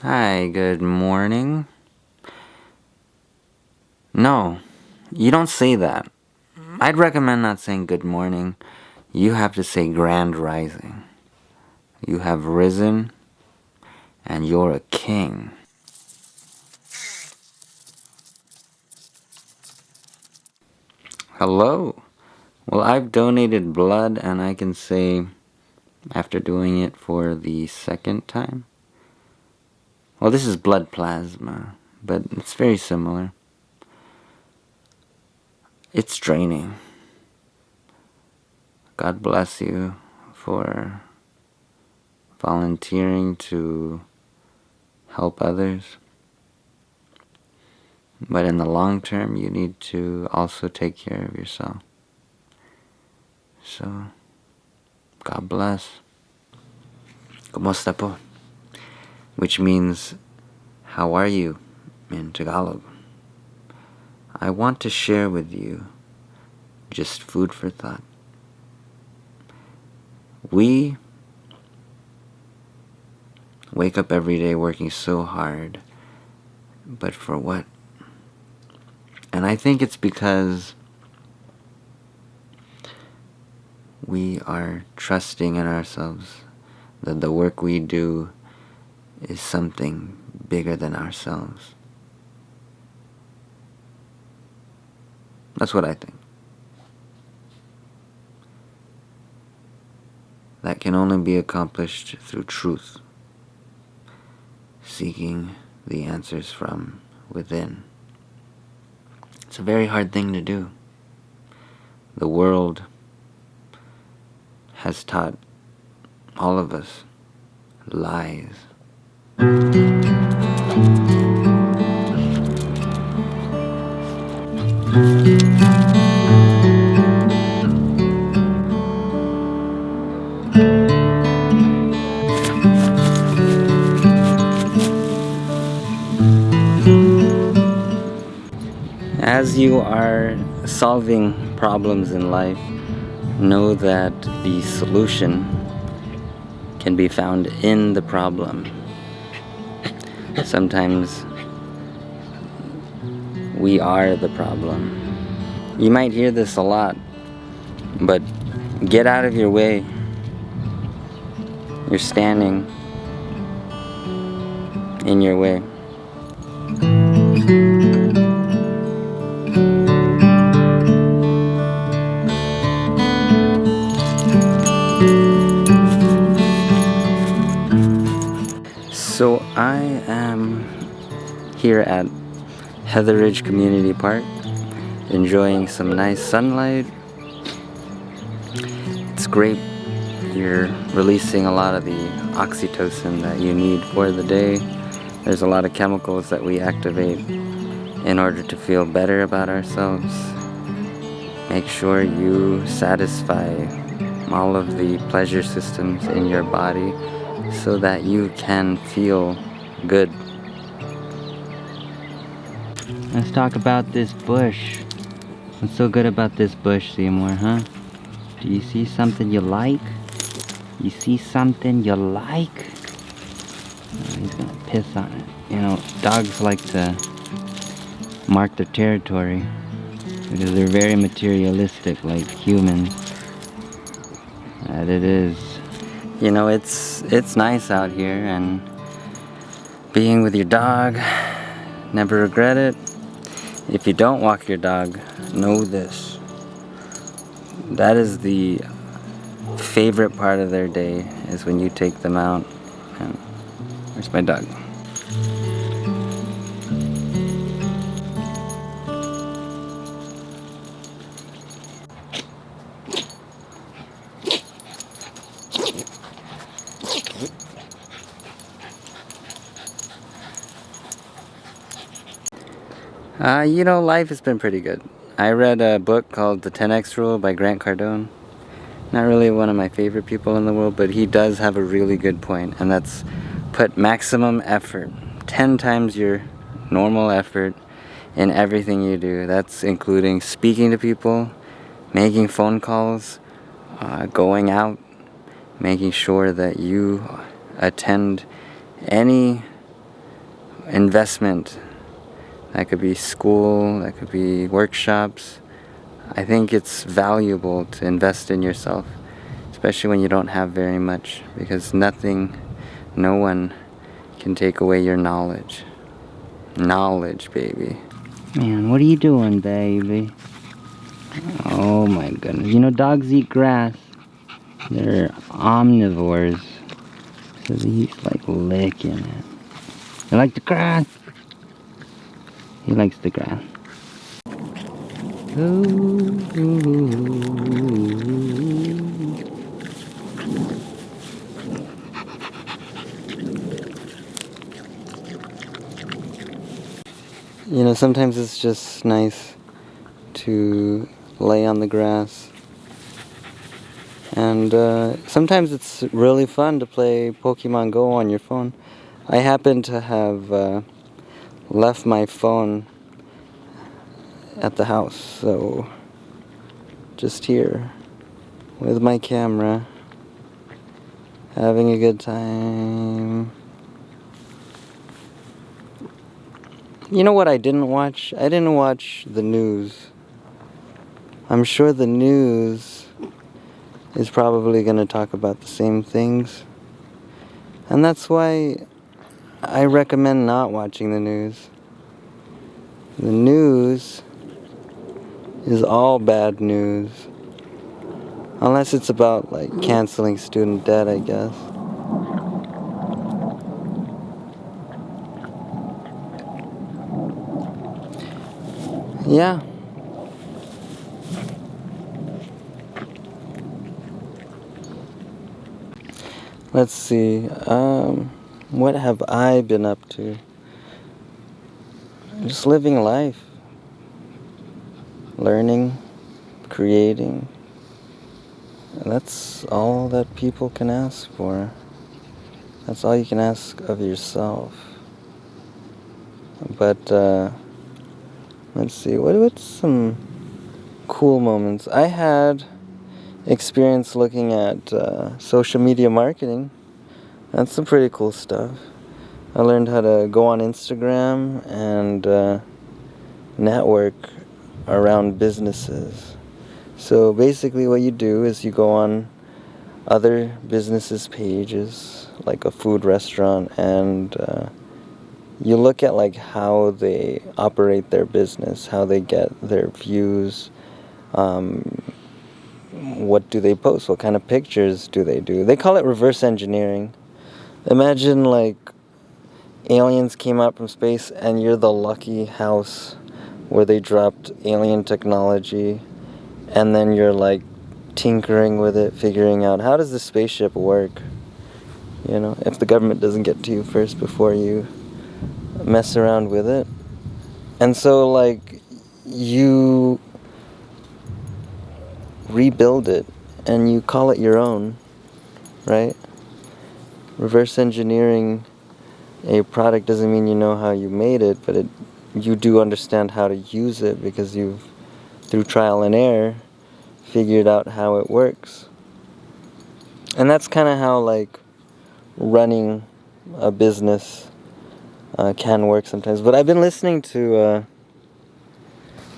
Hi, good morning. No, you don't say that. I'd recommend not saying good morning. You have to say grand rising. You have risen, and you're a king. Hello. Well, I've donated blood, and I can say, after doing it for the second time, well, this is blood plasma, but it's very similar. It's draining. God bless you for volunteering to help others. But in the long term, you need to also take care of yourself. So, God bless. Kumusta po? Which means, how are you in Tagalog? I want to share with you just food for thought. We wake up every day working so hard, but for what? And I think it's because we are trusting in ourselves that the work we do is something bigger than ourselves. That's what I think. That can only be accomplished through truth, seeking the answers from within. It's a very hard thing to do. The world has taught all of us lies. As you are solving problems in life, know that the solution can be found in the problem. Sometimes we are the problem. You might hear this a lot, but get out of your way. You're standing in your way. So I am here at Heather Ridge Community Park, enjoying some nice sunlight. It's great. You're releasing a lot of the oxytocin that you need for the day. There's a lot of chemicals that we activate in order to feel better about ourselves. Make sure you satisfy all of the pleasure systems in your body so that you can feel good. Let's talk about this bush. What's so good about this bush, Seymour, huh? Do you see something you like? You see something you like? Oh, he's gonna piss on it. You know, dogs like to mark their territory because they're very materialistic like humans. That it is. You know, it's nice out here, and being with your dog, never regret it. If you don't walk your dog, know this. That is the favorite part of their day, is when you take them out. And where's my dog? You know, life has been pretty good. I read a book called The 10X Rule by Grant Cardone. Not really one of my favorite people in the world, but he does have a really good point, and that's put maximum effort, 10 times your normal effort in everything you do. That's including speaking to people, making phone calls, going out, making sure that you attend any investment. That could be school, that could be workshops. I think it's valuable to invest in yourself, especially when you don't have very much, because no one can take away your knowledge. Knowledge, baby. Man, what are you doing, baby? Oh my goodness. You know, dogs eat grass. They're omnivores. So he's like licking it. You like the grass? He likes the grass. Ooh. You know, sometimes it's just nice to lay on the grass. And sometimes it's really fun to play Pokemon Go on your phone. I happen to have left my phone at the house, so just here with my camera, having a good time. You know what I didn't watch? I didn't watch the news. I'm sure the news is probably going to talk about the same things. And that's why I recommend not watching the news. The news is all bad news. Unless it's about, like, canceling student debt, I guess. Yeah. Let's see. What have I been up to? Just living life. Learning. Creating. And that's all that people can ask for. That's all you can ask of yourself. But, let's see. What's some cool moments? I had experience looking at social media marketing. That's some pretty cool stuff. I learned how to go on Instagram and network around businesses. So basically what you do is you go on other businesses' pages, like a food restaurant, and you look at like how they operate their business, how they get their views, what do they post, what kind of pictures do they do. They call it reverse engineering. Imagine like aliens came out from space and you're the lucky house where they dropped alien technology, and then you're like tinkering with it, figuring out how does the spaceship work, you know, if the government doesn't get to you first before you mess around with it. And so like you rebuild it and you call it your own, right? Reverse engineering a product doesn't mean you know how you made it, but you do understand how to use it because you've, through trial and error, figured out how it works. And that's kind of how like running a business can work sometimes. But I've been listening to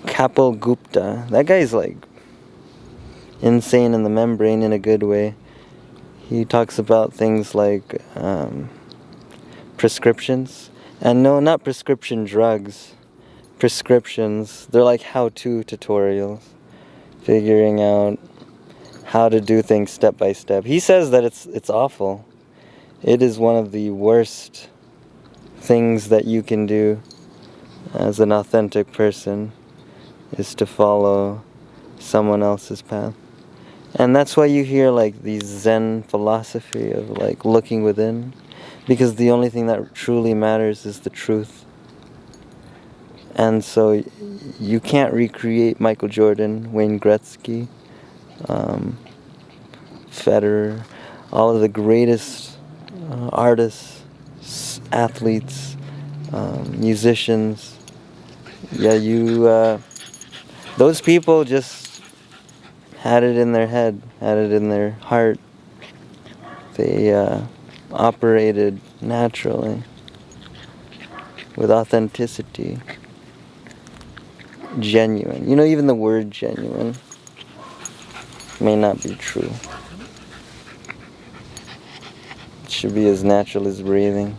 Kapil Gupta. That guy's like insane in the membrane in a good way. He talks about things like prescriptions. And no, not prescription drugs. Prescriptions. They're like how-to tutorials. Figuring out how to do things step by step. He says that it's awful. It is one of the worst things that you can do as an authentic person, is to follow someone else's path. And that's why you hear like the Zen philosophy of like looking within, because the only thing that truly matters is the truth. And so you can't recreate Michael Jordan, Wayne Gretzky, Federer, all of the greatest artists, athletes, musicians. Yeah, those people just had it in their head, had it in their heart. They operated naturally. with authenticity. Genuine. You know, even the word genuine may not be true. It should be as natural as breathing.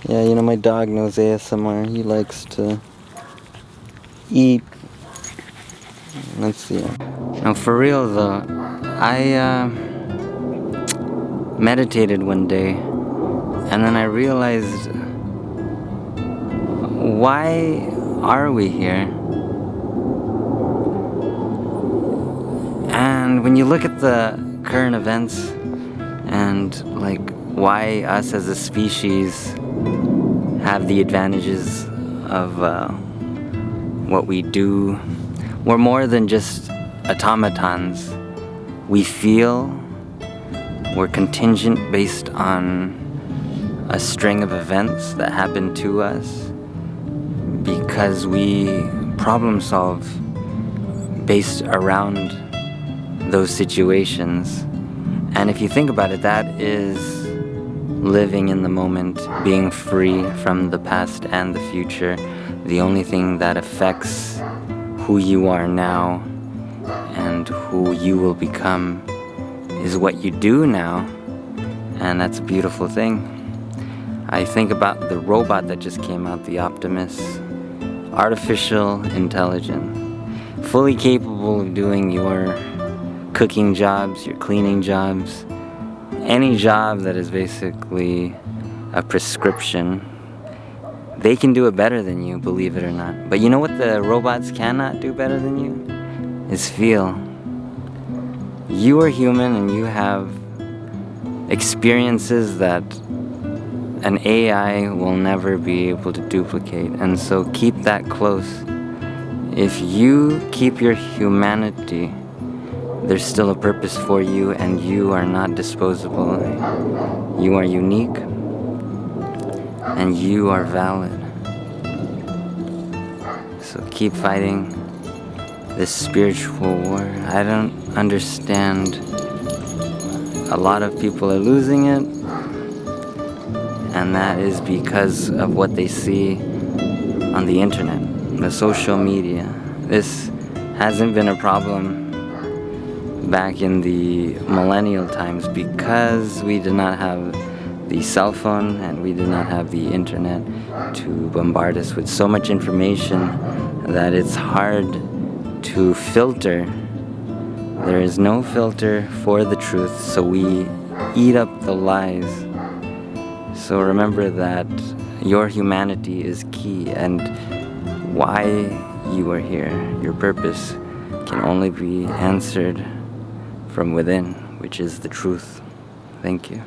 Yeah, you know, my dog knows ASMR. He likes to eat. Let's see. No, for real though, I meditated one day, and then I realized, why are we here? And when you look at the current events and like why us as a species have the advantages of what we do, we're more than just automatons. We feel, we're contingent based on a string of events that happen to us because we problem solve based around those situations. And if you think about it, that is living in the moment, being free from the past and the future. The only thing that affects who you are now and who you will become is what you do now, and that's a beautiful thing. I think about the robot that just came out, the Optimus, artificial intelligence, fully capable of doing your cooking jobs, your cleaning jobs, any job that is basically a prescription. They can do it better than you, believe it or not. But you know what the robots cannot do better than you? Is feel. You are human and you have experiences that an AI will never be able to duplicate. And so keep that close. If you keep your humanity, there's still a purpose for you, and you are not disposable. You are unique, and you are valid. So keep fighting this spiritual war. I don't understand. A lot of people are losing it, and that is because of what they see on the internet, the social media. This hasn't been a problem back in the millennial times because we did not have the cell phone and we did not have the internet to bombard us with so much information that it's hard to filter. There is no filter for the truth, so we eat up the lies. So remember that your humanity is key, and why you are here, your purpose, can only be answered from within, which is the truth. Thank you.